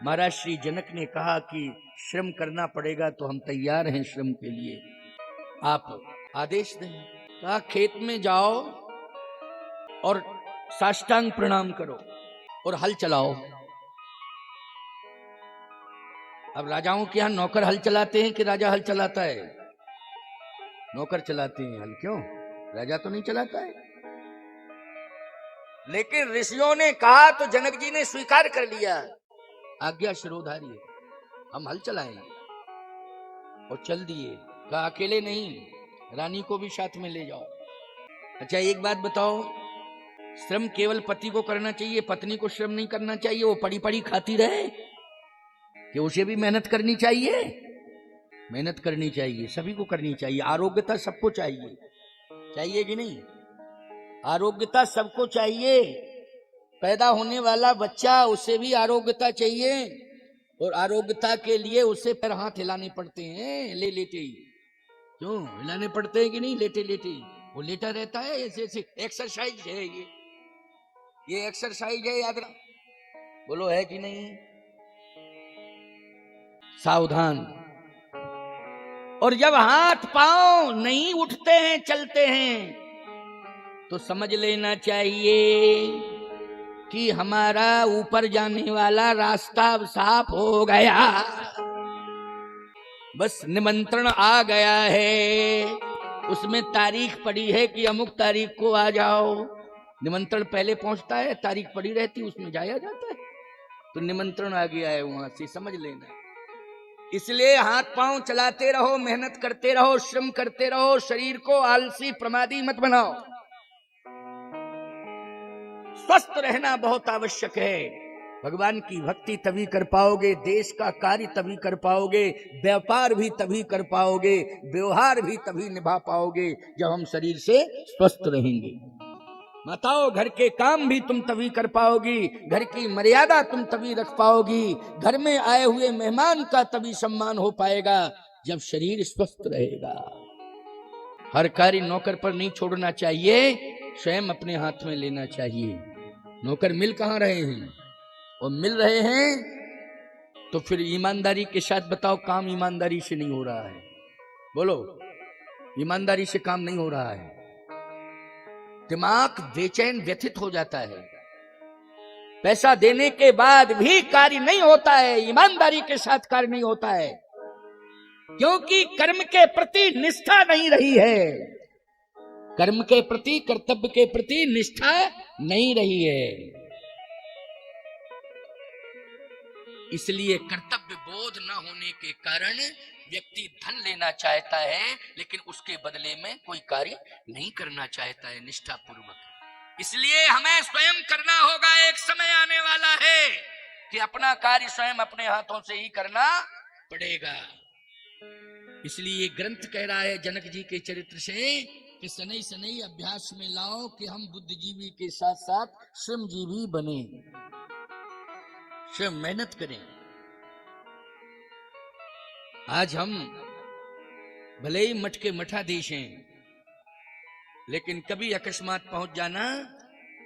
महाराज श्री जनक ने कहा कि श्रम करना पड़ेगा तो हम तैयार हैं श्रम के लिए, आप आदेश दें। कहा खेत में जाओ और साष्टांग प्रणाम करो और हल चलाओ। अब राजाओं के यहां नौकर हल चलाते हैं कि राजा हल चलाता है? नौकर चलाते हैं हल। क्यों? राजा तो नहीं चलाता है। लेकिन ऋषियों ने कहा तो जनक जी ने स्वीकार कर लिया, आज्ञा शिरोधारी है, हम हल चलाएंगे। और चल दिए। कहा अकेले नहीं, रानी को भी साथ में ले जाओ। अच्छा एक बात बताओ, श्रम केवल पति को करना चाहिए, पत्नी को श्रम नहीं करना चाहिए? वो पड़ी पड़ी खाती रहे कि उसे भी मेहनत करनी चाहिए? मेहनत करनी चाहिए, सभी को करनी चाहिए। आरोग्यता सबको चाहिए, चाहिए कि नहीं? आरोग्यता सबको चाहिए। पैदा होने वाला बच्चा, उसे भी आरोग्यता चाहिए, और आरोग्यता के लिए उसे पैर हाथ हिलाने पड़ते हैं, ले लेते ही। क्यों हिलाने पड़ते हैं कि नहीं? लेटे लेटे वो लेटा रहता है, ऐसे ऐसे एक्सरसाइज है ये एक्सरसाइज है, याद रख। बोलो है कि नहीं? सावधान। और जब हाथ पांव नहीं उठते हैं, चलते हैं, तो समझ लेना चाहिए कि हमारा ऊपर जाने वाला रास्ता अब साफ हो गया, बस निमंत्रण आ गया है। उसमें तारीख पड़ी है कि अमुक तारीख को आ जाओ। निमंत्रण पहले पहुंचता है, तारीख पड़ी रहती, उसमें जाया जाता है। तो निमंत्रण आ गया है, वहां से समझ लेना। इसलिए हाथ पांव चलाते रहो, मेहनत करते रहो, श्रम करते रहो, शरीर को आलसी प्रमादी मत बनाओ। स्वस्थ रहना बहुत आवश्यक है। भगवान की भक्ति तभी कर पाओगे, देश का कार्य तभी कर पाओगे, व्यापार भी तभी कर पाओगे, व्यवहार भी तभी निभा पाओगे जब हम शरीर से स्वस्थ रहेंगे। माताओं, घर के काम भी तुम तभी कर पाओगी, घर की मर्यादा तुम तभी रख पाओगी, घर में आए हुए मेहमान का तभी सम्मान हो पाएगा जब शरीर स्वस्थ रहेगा। हर कार्य नौकर पर नहीं छोड़ना चाहिए, स्वयं अपने हाथ में लेना चाहिए। नौकर मिल कहां रहे हैं? और मिल रहे हैं तो फिर ईमानदारी के साथ बताओ, काम ईमानदारी से नहीं हो रहा है। बोलो, ईमानदारी से काम नहीं हो रहा है। दिमाग बेचैन व्यथित हो जाता है। पैसा देने के बाद भी कार्य नहीं होता है, ईमानदारी के साथ कार्य नहीं होता है, क्योंकि कर्म के प्रति निष्ठा नहीं रही है। कर्म के प्रति, कर्तव्य के प्रति निष्ठा नहीं रही है। इसलिए कर्तव्य बोध न होने के कारण व्यक्ति धन लेना चाहता है, लेकिन उसके बदले में कोई कार्य नहीं करना चाहता है निष्ठा पूर्वक। इसलिए हमें स्वयं करना होगा। एक समय आने वाला है कि अपना कार्य स्वयं अपने हाथों से ही करना पड़ेगा। इसलिए ग्रंथ कह रहा है जनक जी के चरित्र से कि सनई सनई अभ्यास में लाओ कि हम बुद्धिजीवी के साथ साथ श्रमजीवी बने, स्वयं मेहनत करें। आज हम भले ही मठ के मठाधीश हैं, लेकिन कभी अकस्मात पहुंच जाना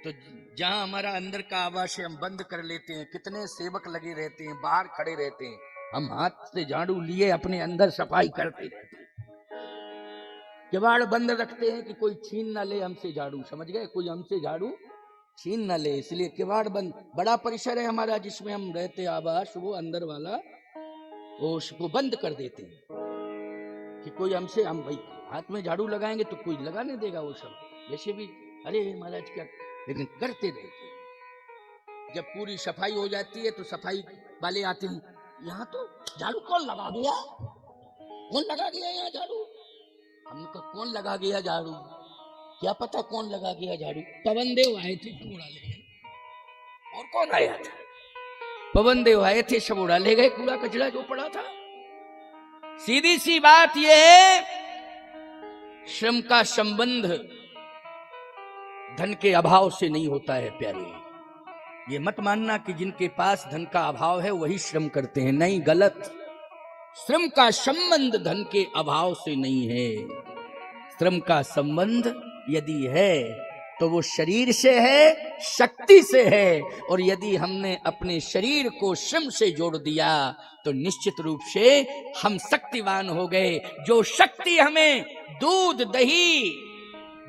तो जहां हमारा अंदर का आवास है हम बंद कर लेते हैं। कितने सेवक लगे रहते हैं, बाहर खड़े रहते हैं, हम हाथ से झाड़ू लिए अपने अंदर सफाई करते रहते हैं। किवाड़ बंद रखते हैं कि कोई छीन ना ले हमसे झाड़ू, समझ गए? कोई हमसे झाड़ू छीन ना ले, इसलिए किवाड़ बंद। बड़ा परिसर है हमारा जिसमें हम रहते आवास, वो अंदर वाला उसको बंद कर देते हैं कि कोई हमसे, हम भाई हाथ में झाड़ू लगाएंगे तो कोई लगाने देगा वो सब, वैसे भी अरे महाराज क्या, लेकिन करते रहते हैं। जब पूरी सफाई हो जाती है तो सफाई वाले आते हैं, यहाँ तो झाड़ू कौन लगा गया, कौन लगा गया यहाँ झाड़ू? हमने कहा कौन लगा गया झाड़ू? क्या पता कौन लगा गया झाड़ू। पवन देव आए थे, कूड़ा ले गए। और कौन आया था? पवन देव आए थे, सब उड़ा ले गए कूड़ा कचरा जो पड़ा था। सीधी सी बात यह है, श्रम का संबंध धन के अभाव से नहीं होता है प्यारे। ये मत मानना कि जिनके पास धन का अभाव है वही श्रम करते हैं, नहीं, गलत। श्रम का संबंध धन के अभाव से नहीं है। श्रम का संबंध यदि है तो वो शरीर से है, शक्ति से है। और यदि हमने अपने शरीर को श्रम से जोड़ दिया तो निश्चित रूप से हम शक्तिवान हो गए। जो शक्ति हमें दूध, दही,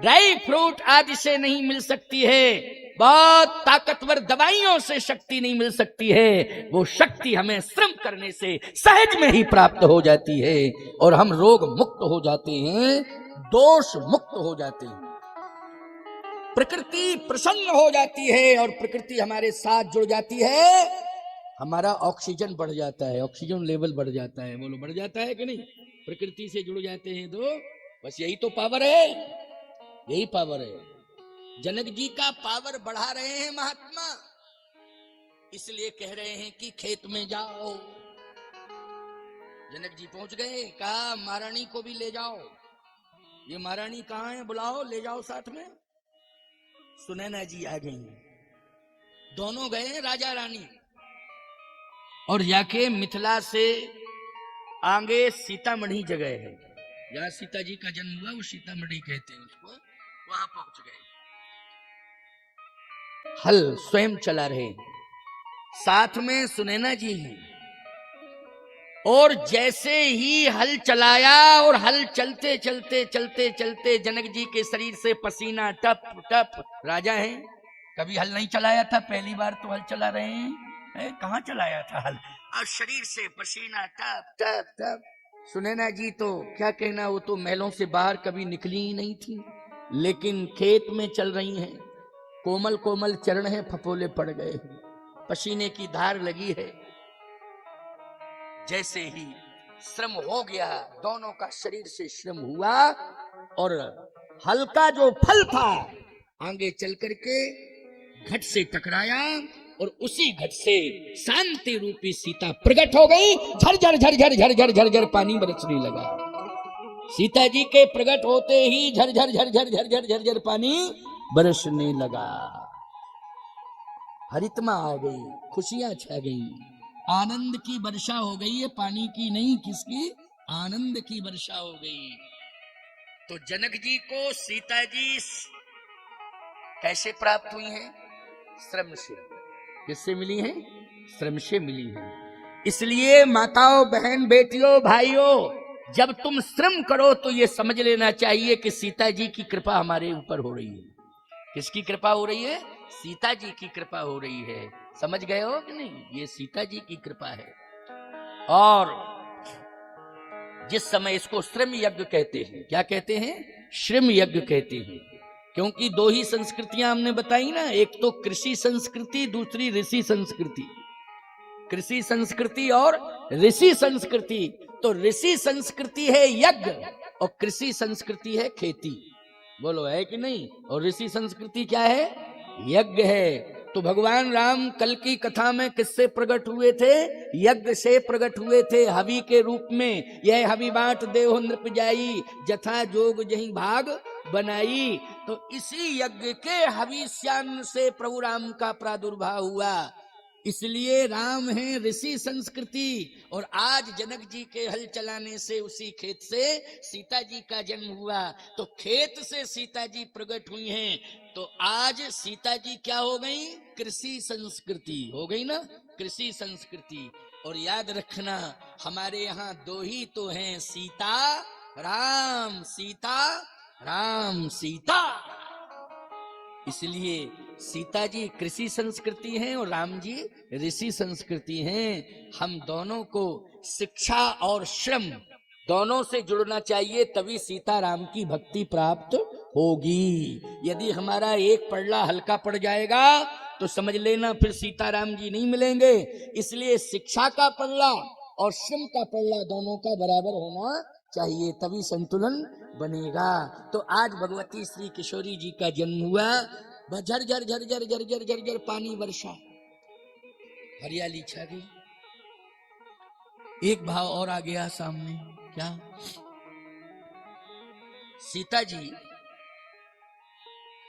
ड्राई फ्रूट आदि से नहीं मिल सकती है, बहुत ताकतवर दवाइयों से शक्ति नहीं मिल सकती है, वो शक्ति हमें श्रम करने से सहज में ही प्राप्त हो जाती है और हम रोग मुक्त हो जाते हैं, दोष मुक्त हो जाते हैं, प्रकृति प्रसन्न हो जाती है और प्रकृति हमारे साथ जुड़ जाती है, हमारा ऑक्सीजन बढ़ जाता है, ऑक्सीजन लेवल बढ़ जाता है। बोलो बढ़ जाता है कि नहीं? प्रकृति से जुड़ जाते हैं तो बस यही तो पावर है, यही पावर है। जनक जी का पावर बढ़ा रहे हैं महात्मा, इसलिए कह रहे हैं कि खेत में जाओ। जनक जी पहुंच गए, कहा महारानी को भी ले जाओ। ये महारानी कहाँ है? बुलाओ, ले जाओ साथ में। सुनैना जी आ गई, दोनों गए राजा रानी, और जाके मिथिला से आगे सीतामढ़ी जगह है, जहां सीता जी का जन्म हुआ, वो सीतामढ़ी कहते हैं उसको, वहां पहुंच गए। हल स्वयं चला रहे, साथ में सुनैना जी हैं, और जैसे ही हल चलाया और हल चलते चलते चलते चलते जनक जी के शरीर से पसीना टप टप, राजा हैं, कभी हल नहीं चलाया था, पहली बार तो हल चला रहे हैं, कहाँ चलाया था हल, और शरीर से पसीना टप टप टप। सुनैना जी तो क्या कहना, वो तो महलों से बाहर कभी निकली ही नहीं थी, लेकिन खेत में चल रही हैं, कोमल कोमल चरण है, फफोले पड़ गए, पसीने की धार लगी है। जैसे ही श्रम हो गया, दोनों का शरीर से श्रम हुआ, और हल्का जो फल था आगे चल करके घट से टकराया, और उसी घट से शांति रूपी सीता प्रकट हो गई। झरझर झरझर झरझर झरझर पानी बरसने लगा। सीता जी के प्रकट होते ही झरझर झरझर झरझर झरझर पानी बरसने लगा। हरितमा आ गई, खुशियां छा गई, आनंद की वर्षा हो गई है, पानी की नहीं, किसकी? आनंद की वर्षा हो गई। तो जनक जी को सीता जी कैसे प्राप्त हुई हैं? श्रम से। किससे मिली हैं? श्रम से मिली हैं। इसलिए माताओं, बहन, बेटियों, भाइयों, जब तुम श्रम करो तो ये समझ लेना चाहिए कि सीता जी की कृपा हमारे ऊपर हो रही है। किसकी कृपा हो रही है? सीता जी की कृपा हो रही है। समझ गए हो कि नहीं? ये सीता जी की कृपा है। और जिस समय इसको श्रम यज्ञ कहते हैं, क्या कहते हैं? श्रम यज्ञ कहते हैं, क्योंकि दो ही संस्कृतियां हमने बताई ना, एक तो कृषि संस्कृति, दूसरी ऋषि संस्कृति। कृषि संस्कृति और ऋषि संस्कृति। तो ऋषि संस्कृति है यज्ञ और कृषि संस्कृति है खेती। बोलो है कि नहीं? और ऋषि संस्कृति क्या है? यज्ञ है। तो भगवान राम कल की कथा में किससे प्रकट हुए थे? यज्ञ से प्रकट हुए थे, हवि के रूप में। यह हवि बाट देव नृप जाई, जथा जोग जहीं भाग बनाई। तो इसी यज्ञ के हविष्यान्न से प्रभु राम का प्रादुर्भाव हुआ। इसलिए राम है ऋषि संस्कृति। और आज जनक जी के हल चलाने से उसी खेत से सीता जी का जन्म हुआ। तो खेत से सीता जी प्रकट हुई हैं। तो आज सीता जी क्या हो गई? कृषि संस्कृति हो गई ना, कृषि संस्कृति। और याद रखना, हमारे यहाँ दो ही तो हैं, सीता राम, सीता राम, सीता। इसलिए सीता जी कृषि संस्कृति हैं और राम जी ऋषि संस्कृति हैं। हम दोनों को शिक्षा और श्रम दोनों से जुड़ना चाहिए, तभी सीता राम की भक्ति प्राप्त होगी। यदि हमारा एक पड़ला हल्का पड़ जाएगा तो समझ लेना फिर सीता राम जी नहीं मिलेंगे। इसलिए शिक्षा का पड़ला और श्रम का पड़ला दोनों का बराबर होना चाहिए, तभी संतुलन बनेगा। तो आज भगवती श्री किशोरी जी का जन्म हुआ। झर झर झर झर झर झर झर झर पानी वर्षा, हरियाली छा गई। एक भाव और आ गया सामने, क्या? सीता जी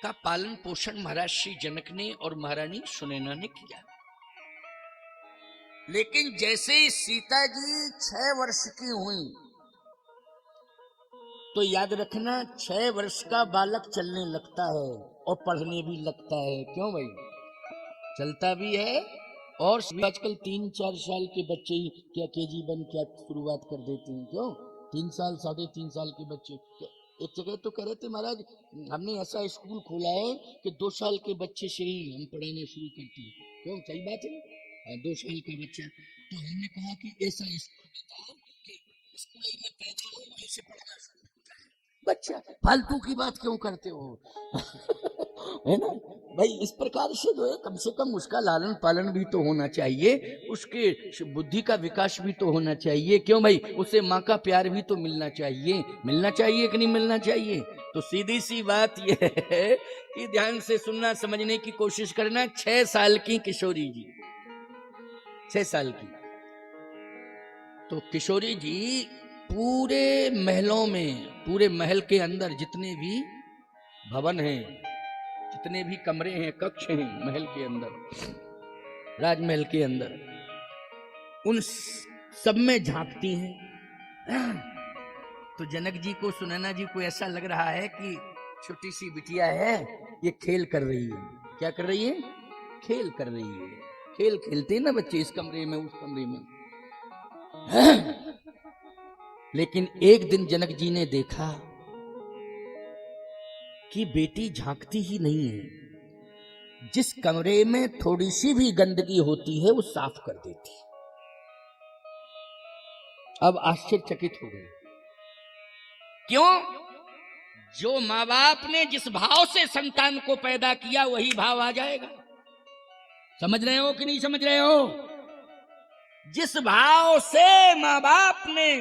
का पालन पोषण महाराज श्री जनक ने और महारानी सुनैना ने किया। लेकिन जैसे ही सीता जी 6 वर्ष की हुई, तो याद रखना 6 वर्ष का बालक चलने लगता है और पढ़ने भी लगता है। क्यों भाई? चलता भी है। और आजकल 3-4 साल के बच्चे ही क्या KG1 क्या शुरुआत कर देते हैं। क्यों? 3 साल 3.5 साल के बच्चे। एक जगह तो कह रहे थे महाराज हमने ऐसा स्कूल खोला है कि 2 साल के बच्चे से ही हम पढ़ाना शुरू करते हैं। क्यों? सही बात है। 2 साल का बच्चा। तो हमने कहा कि ऐसा स्कूल बताओ कि स्कूल में पैदा हो वहीं से पढ़ना शुरू होता है बच्चा। फालतू की बात क्यों करते हो? है ना भाई? इस प्रकार से जो है कम से कम उसका लालन पालन भी तो होना चाहिए, उसके बुद्धि का विकास भी तो होना चाहिए। क्यों भाई? उसे माँ का प्यार भी तो मिलना चाहिए। मिलना चाहिए कि नहीं मिलना चाहिए? तो सीधी सी बात यह है कि ध्यान से सुनना, समझने की कोशिश करना। 6 साल की किशोरी जी, 6 साल की। तो किशोरी जी पूरे महलों में, पूरे महल के अंदर जितने भी भवन हैं, जितने भी कमरे हैं, कक्ष हैं महल के अंदर, राजमहल के अंदर, उन सब में झांकती हैं। तो जनक जी को, सुनैना जी को ऐसा लग रहा है कि छोटी सी बिटिया है, ये खेल कर रही है। क्या कर रही है? खेल कर रही है। खेल खेलते हैं ना बच्चे, इस कमरे में उस कमरे में। लेकिन एक दिन जनक जी ने देखा कि बेटी झांकती ही नहीं है। जिस कमरे में थोड़ी सी भी गंदगी होती है वो साफ कर देती। अब आश्चर्यचकित हो गए। क्यों? जो माँ बाप ने जिस भाव से संतान को पैदा किया वही भाव आ जाएगा। समझ रहे हो कि नहीं समझ रहे हो? जिस भाव से माँ बाप ने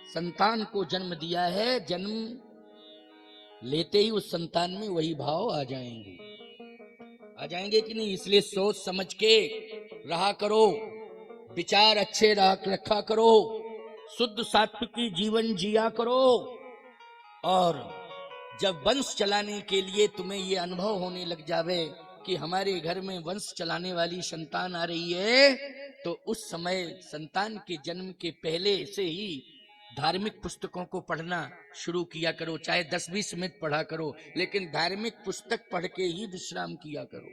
संतान को जन्म दिया है, जन्म लेते ही उस संतान में वही भाव आ जाएंगे। आ जाएंगे कि नहीं? इसलिए सोच समझ के रहा करो, विचार अच्छे रखा करो, शुद्ध सात्विकी जीवन जिया करो। और जब वंश चलाने के लिए तुम्हें ये अनुभव होने लग जावे कि हमारे घर में वंश चलाने वाली संतान आ रही है, तो उस समय संतान के जन्म के पहले से ही धार्मिक पुस्तकों को पढ़ना शुरू किया करो। चाहे 10-20 मिनट पढ़ा करो, लेकिन धार्मिक पुस्तक पढ़ के ही विश्राम किया करो।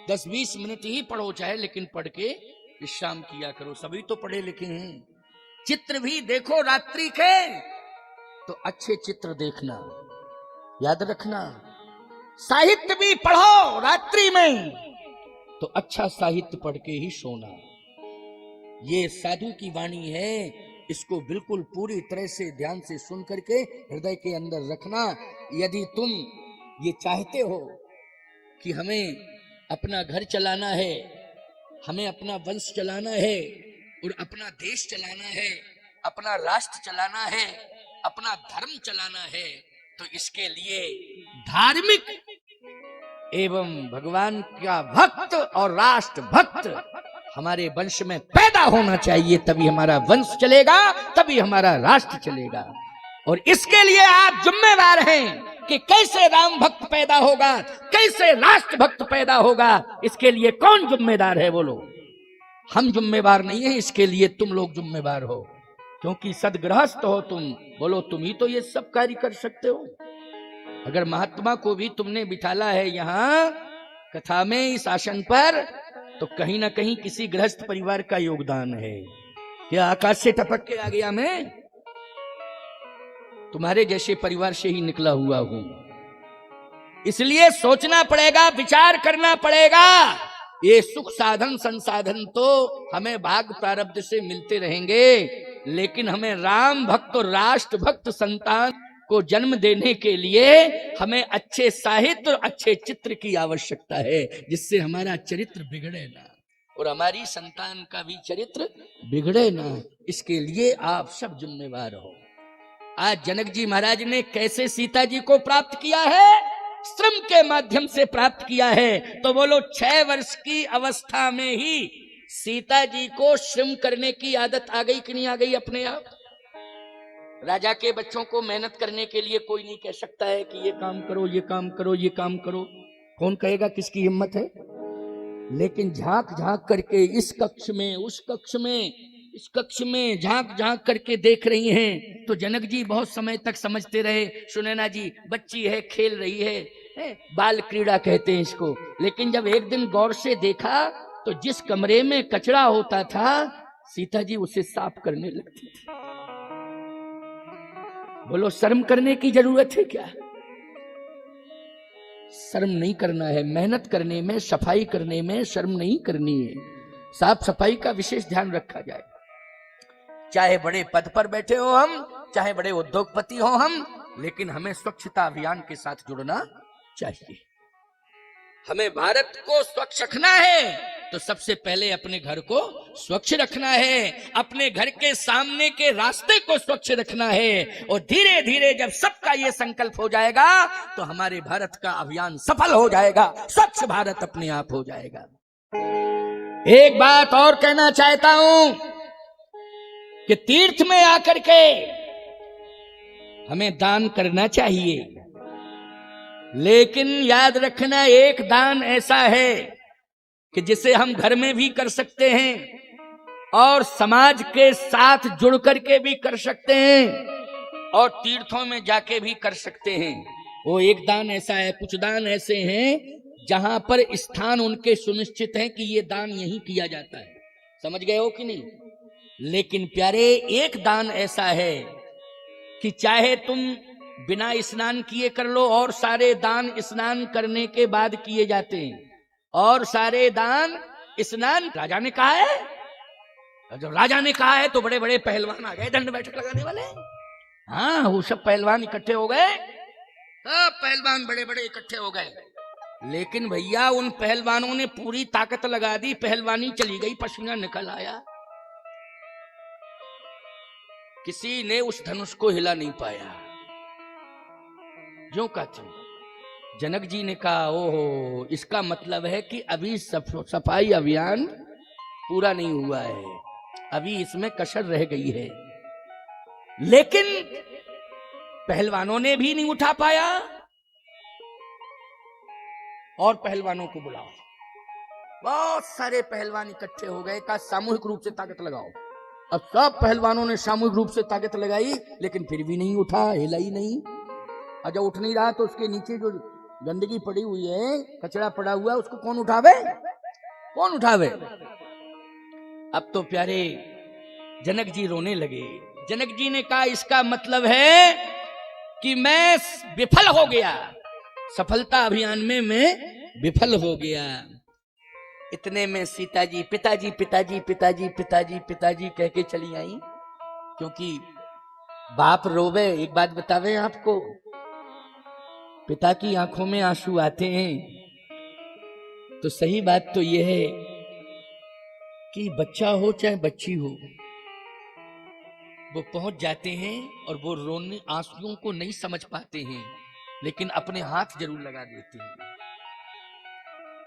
10-20 मिनट ही पढ़ो चाहे, लेकिन पढ़ के विश्राम किया करो। सभी तो पढ़े लिखे हैं। चित्र भी देखो रात्रि के, तो अच्छे चित्र देखना, याद रखना। साहित्य भी पढ़ो रात्रि में, तो अच्छा साहित्य पढ़ के ही सोना। ये साधु की वाणी है, इसको बिल्कुल पूरी तरह से ध्यान से सुन करके हृदय के अंदर रखना। यदि तुम ये चाहते हो कि हमें अपना घर चलाना है, हमें अपना वंश चलाना है और अपना देश चलाना है, अपना राष्ट्र चलाना है, अपना धर्म चलाना है, तो इसके लिए धार्मिक एवं भगवान का भक्त और राष्ट्र भक्त हमारे वंश में पैदा होना चाहिए। तभी हमारा वंश चलेगा, तभी हमारा राष्ट्र चलेगा। और इसके लिए आप जिम्मेदार हैं कि कैसे राम भक्त पैदा होगा, कैसे राष्ट्र भक्त पैदा होगा। इसके लिए कौन जिम्मेदार है? बोलो। हम जिम्मेदार नहीं है, इसके लिए तुम लोग जिम्मेदार हो, क्योंकि सदगृहस्थ हो तुम। बोलो, तुम ही तो ये सब कार्य कर सकते हो। अगर महात्मा को भी तुमने बिठाला है यहाँ कथा में, इस आसन पर, तो कहीं ना कहीं किसी गृहस्थ परिवार का योगदान है। क्या आकाश से टपक के आ गया? मैं तुम्हारे जैसे परिवार से ही निकला हुआ हूं। इसलिए सोचना पड़ेगा, विचार करना पड़ेगा। ये सुख साधन संसाधन तो हमें भाग प्रारब्ध से मिलते रहेंगे, लेकिन हमें राम भक्त और राष्ट्र भक्त संतान को जन्म देने के लिए हमें अच्छे साहित्य और अच्छे चित्र की आवश्यकता है, जिससे हमारा चरित्र बिगड़े ना और हमारी संतान का भी चरित्र बिगड़े ना। इसके लिए आप सब जिम्मेवार हो। आज जनक जी महाराज ने कैसे सीता जी को प्राप्त किया है? श्रम के माध्यम से प्राप्त किया है। तो बोलो, 6 वर्ष की अवस्था में ही सीता जी को श्रम करने की आदत आ गई कि नहीं आ गई? अपने आप राजा के बच्चों को मेहनत करने के लिए कोई नहीं कह सकता है कि ये काम करो, ये काम करो, ये काम करो। कौन कहेगा? किसकी हिम्मत है? लेकिन झांक झांक करके इस कक्ष में, उस कक्ष में, इस कक्ष में झांक झांक करके देख रही हैं। तो जनक जी बहुत समय तक समझते रहे, सुनैना जी बच्ची है, खेल रही है, बाल क्रीड़ा कहते हैं इसको। लेकिन जब एक दिन गौर से देखा तो जिस कमरे में कचरा होता था सीता जी उसे साफ करने लगती थी। बोलो शर्म करने की जरूरत है क्या? शर्म नहीं करना है। मेहनत करने में, सफाई करने में शर्म नहीं करनी है। साफ सफाई का विशेष ध्यान रखा जाए। चाहे बड़े पद पर बैठे हो हम, चाहे बड़े उद्योगपति हो हम, लेकिन हमें स्वच्छता अभियान के साथ जुड़ना चाहिए। हमें भारत को स्वच्छ रखना है तो सबसे पहले अपने घर को स्वच्छ रखना है, अपने घर के सामने के रास्ते को स्वच्छ रखना है। और धीरे धीरे जब सबका ये संकल्प हो जाएगा तो हमारे भारत का अभियान सफल हो जाएगा, स्वच्छ भारत अपने आप हो जाएगा। एक बात और कहना चाहता हूं कि तीर्थ में आकर के हमें दान करना चाहिए, लेकिन याद रखना एक दान ऐसा है कि जिसे हम घर में भी कर सकते हैं और समाज के साथ जुड़ करके भी कर सकते हैं और तीर्थों में जाके भी कर सकते हैं। वो एक दान ऐसा है, कुछ दान ऐसे हैं जहां पर स्थान उनके सुनिश्चित है कि ये दान यहीं किया जाता है। समझ गए हो कि नहीं? लेकिन प्यारे एक दान ऐसा है कि चाहे तुम बिना स्नान किए कर लो, और सारे दान स्नान करने के बाद किए जाते हैं, और सारे दान स्नान राजा ने कहा है। जब राजा ने कहा है तो बड़े बड़े पहलवान आ गए दंड बैठक लगाने वाले। हाँ, वो सब पहलवान इकट्ठे हो गए, सब पहलवान बड़े बड़े इकट्ठे हो गए। लेकिन भैया उन पहलवानों ने पूरी ताकत लगा दी, पहलवानी चली गई, पसीना निकल आया, किसी ने उस धनुष को हिला नहीं पाया। जो का त्यों। जनक जी ने कहा ओहो, इसका मतलब है कि अभी सफाई अभियान पूरा नहीं हुआ है, अभी इसमें कसर रह गई है। लेकिन पहलवानों ने भी नहीं उठा पाया, और पहलवानों को बुलाओ। बहुत सारे पहलवान इकट्ठे हो गए, कहा सामूहिक रूप से ताकत लगाओ। अब सब पहलवानों ने सामूहिक रूप से ताकत लगाई, लेकिन फिर भी नहीं उठा, हिला ही नहीं। और जब उठ नहीं रहा तो उसके नीचे जो गंदगी पड़ी हुई है, कचरा पड़ा हुआ है, उसको कौन उठावे? कौन उठावे? अब तो प्यारे जनक जी रोने लगे। जनक जी ने कहा इसका मतलब है कि मैं विफल हो गया, सफलता अभियान में मैं विफल हो गया। इतने में सीता जी पिताजी पिताजी पिताजी पिताजी पिताजी कह के चली आई, क्योंकि बाप रोवे। एक बात बतावे आपको, पिता की आंखों में आंसू आते हैं तो सही बात तो यह है कि बच्चा हो चाहे बच्ची हो, वो पहुंच जाते हैं और वो रोने आंसुओं को नहीं समझ पाते हैं, लेकिन अपने हाथ जरूर लगा देते हैं।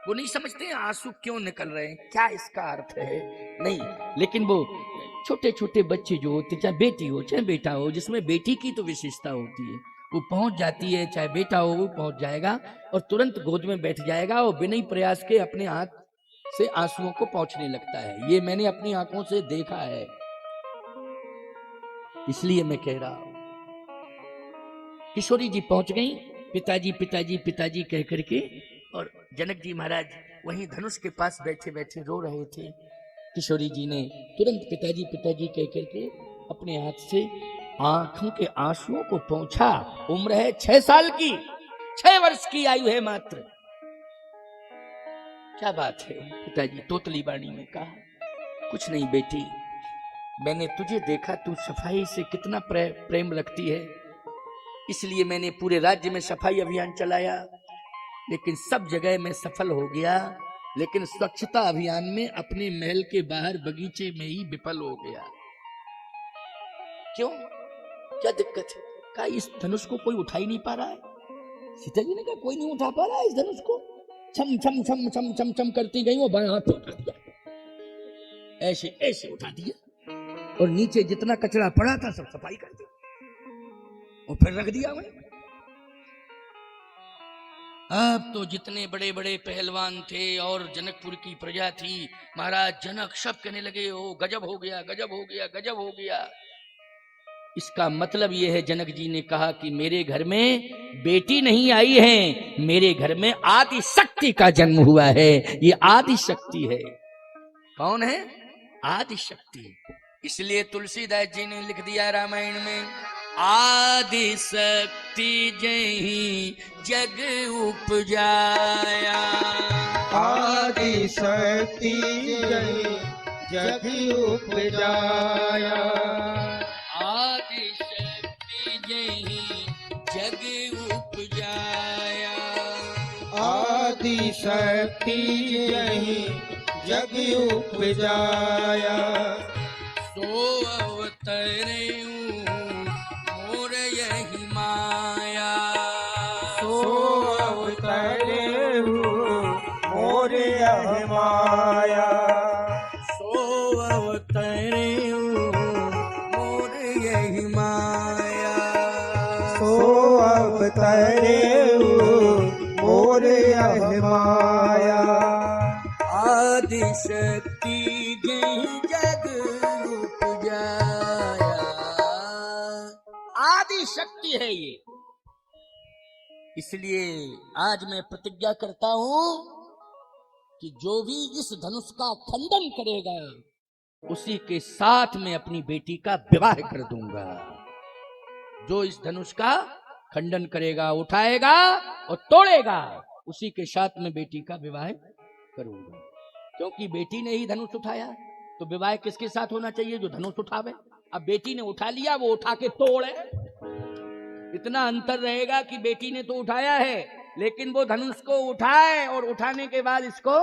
वो नहीं समझते हैं आंसू क्यों निकल रहे हैं, क्या इसका अर्थ है, नहीं। लेकिन वो छोटे छोटे बच्चे जो होते, चाहे बेटी हो चाहे बेटा हो, जिसमें बेटी की तो विशेषता होती है, वो पहुंच जाती है, चाहे बेटा हो वो पहुंच जाएगा और तुरंत गोद में बैठ जाएगा और बिना ही प्रयास के अपने हाथ से आंसुओं को पहुंचने लगता है। ये मैंने अपनी आंखों से देखा है, इसलिए मैं कह रहा हूं। किशोरी जी पहुंच गई, पिताजी पिताजी पिताजी कह करके, और जनक जी महाराज वहीं धनुष के पास बैठे बैठे रो रहे थे। किशोरी जी ने तुरंत पिताजी पिताजी कह करके अपने हाथ से आंखों के आंसुओं को पोंछा। उम्र है 6 साल की, 6 वर्ष की आयु है मात्र। क्या बात है? पिताजी तोतली बाणी में कहा, कुछ नहीं बेटी, मैंने तुझे देखा तू सफाई से कितना प्रेम रखती है, इसलिए मैंने पूरे राज्य में सफाई अभियान चलाया, लेकिन सब जगह मैं सफल हो गया, लेकिन स्वच्छता अभियान में अपने महल के बाहर बगीचे में ही विफल हो गया। क्यों? क्या दिक्कत है? कहा इस धनुष को कोई उठा ही नहीं पा रहा है। सीता जी ने कहा कोई नहीं उठा पा रहा है इस धनुष को। छम छम छम छम छम छम करती गई, वो बाएं हाथ पे उठा दिया, ऐसे ऐसे उठा दिया, और नीचे जितना कचरा पड़ा था सब सफाई कर दी और फिर रख दिया वहीं। अब तो जितने बड़े बड़े पहलवान थे और जनकपुर की प्रजा थी, महाराज जनक सब कहने लगे, ओ गजब हो गया, गजब हो गया, गजब हो गया। इसका मतलब यह है, जनक जी ने कहा कि मेरे घर में बेटी नहीं आई है, मेरे घर में आदि शक्ति का जन्म हुआ है। ये आदि शक्ति है। कौन है? आदि शक्ति। इसलिए तुलसीदास जी ने लिख दिया रामायण में, आदि शक्ति जही जग उपजाया। आदि शक्ति जही जग उपजाया। आदि शक्ति जही जग उपजाया। आदि शक्ति जही जग उपजाया। सो अवतरे मोर यही माया। सो अवतरे मोर यही माया। सो अवतरे मोर यही माया। सो अवतरे मोर यही माया। आदि शक्ति जही जग उपजाया। आदि शक्ति है ये। इसलिए आज मैं प्रतिज्ञा करता हूं कि जो भी इस धनुष का खंडन करेगा, उसी के साथ मैं अपनी बेटी का विवाह कर दूंगा। जो इस धनुष का खंडन करेगा, उठाएगा और तोड़ेगा, उसी के साथ मैं बेटी का विवाह करूंगा। क्योंकि बेटी ने ही धनुष उठाया, तो विवाह किसके साथ होना चाहिए? जो धनुष उठावे। अब बेटी ने उठा लिया, वो उठा के तोड़े। इतना अंतर रहेगा कि बेटी ने तो उठाया है, लेकिन वो धनुष को उठाए और उठाने के बाद इसको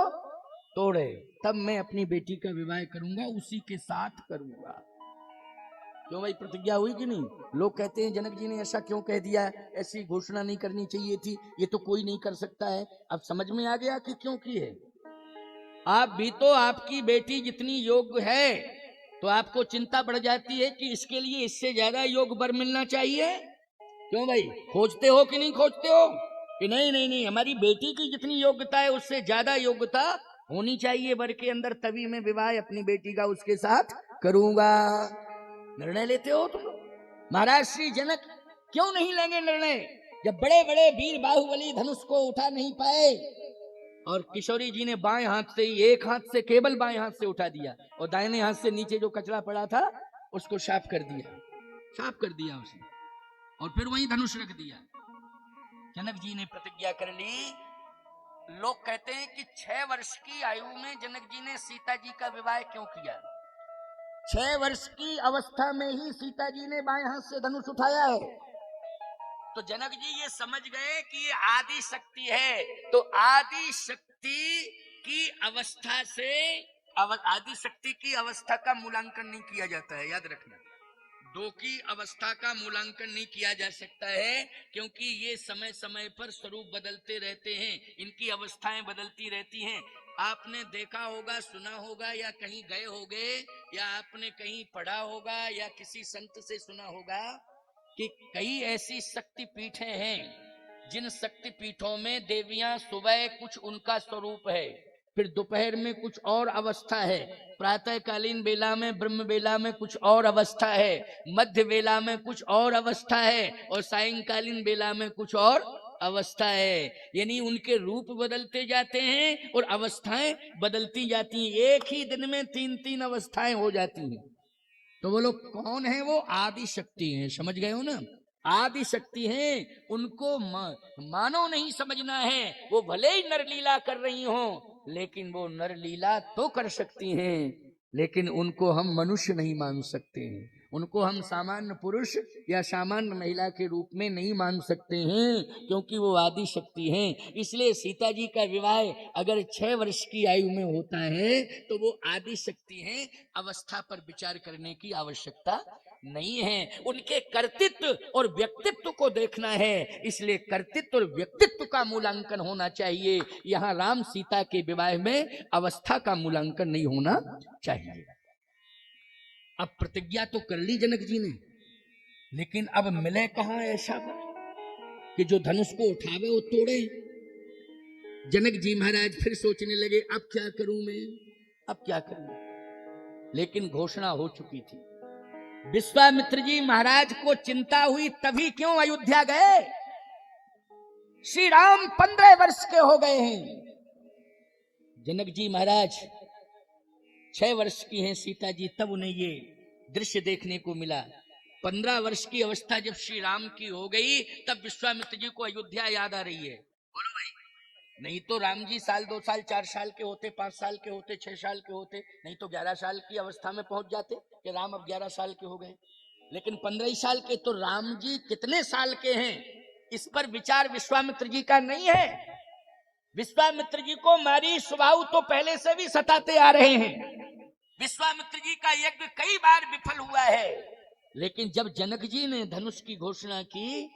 तोड़े, तब मैं अपनी बेटी का विवाह करूंगा, उसी के साथ करूंगा। क्यों भाई, प्रतिज्ञा हुई कि नहीं? लोग कहते हैं जनक जी ने ऐसा क्यों कह दिया, ऐसी घोषणा नहीं करनी चाहिए थी, ये तो कोई नहीं कर सकता है। अब समझ में आ गया कि क्यों की है। आप भी तो आपकी बेटी जितनी योग्य है, तो आपको चिंता बढ़ जाती है कि इसके लिए इससे ज्यादा योग्य वर मिलना चाहिए। क्यों भाई, खोजते हो कि नहीं खोजते हो? कि नहीं नहीं नहीं, हमारी बेटी की जितनी योग्यता है उससे ज्यादा योग्यता होनी चाहिए वर के अंदर, तभी मैं विवाह अपनी बेटी का उसके साथ करूंगा। निर्णय लेते हो तुम। महाराज श्री जनक क्यों नहीं लेंगे निर्णय? जब बड़े बड़े वीर बाहुबली धनुष को उठा नहीं पाए, और किशोरी जी ने बाएं हाथ से ही, एक हाथ से, केवल बाएं हाथ से उठा दिया, और दाहिने हाथ से नीचे जो कचरा पड़ा था उसको साफ कर दिया, साफ कर दिया उसने, और फिर वही धनुष रख दिया। जनक जी ने प्रतिज्ञा कर ली। लोग कहते हैं कि 6 वर्ष की आयु में जनक जी ने सीता जी का विवाह क्यों किया? 6 वर्ष की अवस्था में ही सीता जी ने बाएं हाथ से धनुष उठाया है। तो जनक जी ये समझ गए कि ये आदि शक्ति है, तो आदि शक्ति की अवस्था से आदि शक्ति की अवस्था का मूल्यांकन नहीं किया जाता है, याद रखना। 2 की अवस्था का मूल्यांकन नहीं किया जा सकता है, क्योंकि ये समय समय पर स्वरूप बदलते रहते हैं, इनकी अवस्थाएं बदलती रहती हैं। आपने देखा होगा, सुना होगा, या कहीं गए होगे, या आपने कहीं पढ़ा होगा, या किसी संत से सुना होगा कि कई ऐसी शक्ति पीठें हैं जिन शक्ति पीठों में देवियां सुबह कुछ उनका स्वरूप है, फिर दोपहर में कुछ और अवस्था है, प्रातःकालीन बेला में, ब्रह्म बेला में कुछ और अवस्था है, मध्य बेला में कुछ और अवस्था है, और सायंकालीन बेला में कुछ और अवस्था है। यानी उनके रूप बदलते जाते हैं और अवस्थाएं बदलती जाती हैं। एक ही दिन में 3-3 अवस्थाएं हो जाती हैं। तो वो लोग कौन है? वो आदि शक्ति हैं। समझ गए हो ना? आदि शक्ति हैं, उनको मानो नहीं समझना है। वो भले ही नरलीला कर रही हो, लेकिन वो नरलीला तो कर सकती हैं, लेकिन उनको हम मनुष्य नहीं मान सकते हैं, उनको हम सामान्य पुरुष या सामान्य महिला के रूप में नहीं मान सकते हैं, क्योंकि वो आदि शक्ति हैं। इसलिए सीता जी का विवाह अगर 6 वर्ष की आयु में होता है तो वो आदि शक्ति हैं, अवस्था पर विचार करने की आवश्यकता नहीं है। उनके कर्तृत्व और व्यक्तित्व को देखना है, इसलिए कर्तृत्व और व्यक्तित्व का मूल्यांकन होना चाहिए। यहाँ राम सीता के विवाह में अवस्था का मूल्यांकन नहीं होना चाहिए। अब प्रतिज्ञा तो कर ली जनक जी ने, लेकिन अब मिले कहाँ ऐसा कि जो धनुष को उठावे वो तोड़े? जनक जी महाराज फिर सोचने लगे, अब क्या करूं मैं, अब क्या करूं। लेकिन घोषणा हो चुकी थी। विश्वामित्र जी महाराज को चिंता हुई, तभी क्यों अयोध्या गए। श्री राम 15 वर्ष के हो गए हैं। जनक जी महाराज 6 वर्ष की हैं सीता जी, तब उन्हें ये दृश्य देखने को मिला। 15 वर्ष की अवस्था जब श्री राम की हो गई, तब विश्वामित्र जी को अयोध्या याद आ रही है। बोलो भाई, नहीं तो राम जी साल 2 साल 4 साल के होते, 5 साल के होते, 6 साल के होते, नहीं तो 11 साल की अवस्था में पहुंच जाते कि राम अब 11 साल के हो गए। लेकिन 15 ही साल के, तो राम जी कितने साल के हैं इस पर विचार विश्वामित्र जी का नहीं है। विश्वामित्र जी को मारी स्वभाव तो पहले से भी सताते आ रहे हैं। विश्वामित्र जी का यज्ञ कई बार विफल हुआ है। लेकिन जब जनक जी ने धनुष की घोषणा की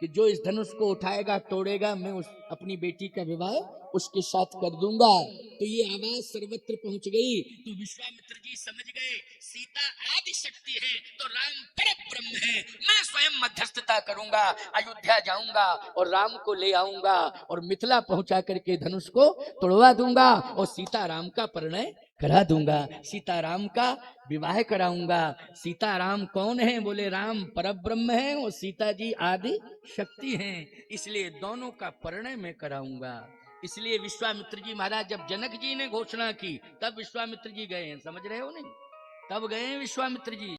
कि जो इस धनुष को उठाएगा तोड़ेगा, मैं अपनी बेटी का विवाह उसके साथ कर दूंगा, तो ये आवाज सर्वत्र पहुंच गई। तो विश्वामित्र जी समझ गए, सीता आदि शक्ति है तो राम परब्रह्म है। मैं स्वयं मध्यस्थता करूंगा, अयोध्या जाऊंगा और राम को ले आऊंगा और मिथिला पहुंचा करके धनुष को तोड़वा दूंगा और सीताराम का परिणय करा दूंगा, सीताराम का विवाह कराऊंगा। सीताराम कौन है, बोले राम परब्रह्म है और सीता जी आदि शक्ति हैं, इसलिए दोनों का परिणय मैं कराऊंगा। इसलिए विश्वामित्र जी महाराज जब जनक जी ने घोषणा की, तब विश्वामित्र जी गए हैं, समझ रहे हो नहीं, तब गए हैं विश्वामित्र जी।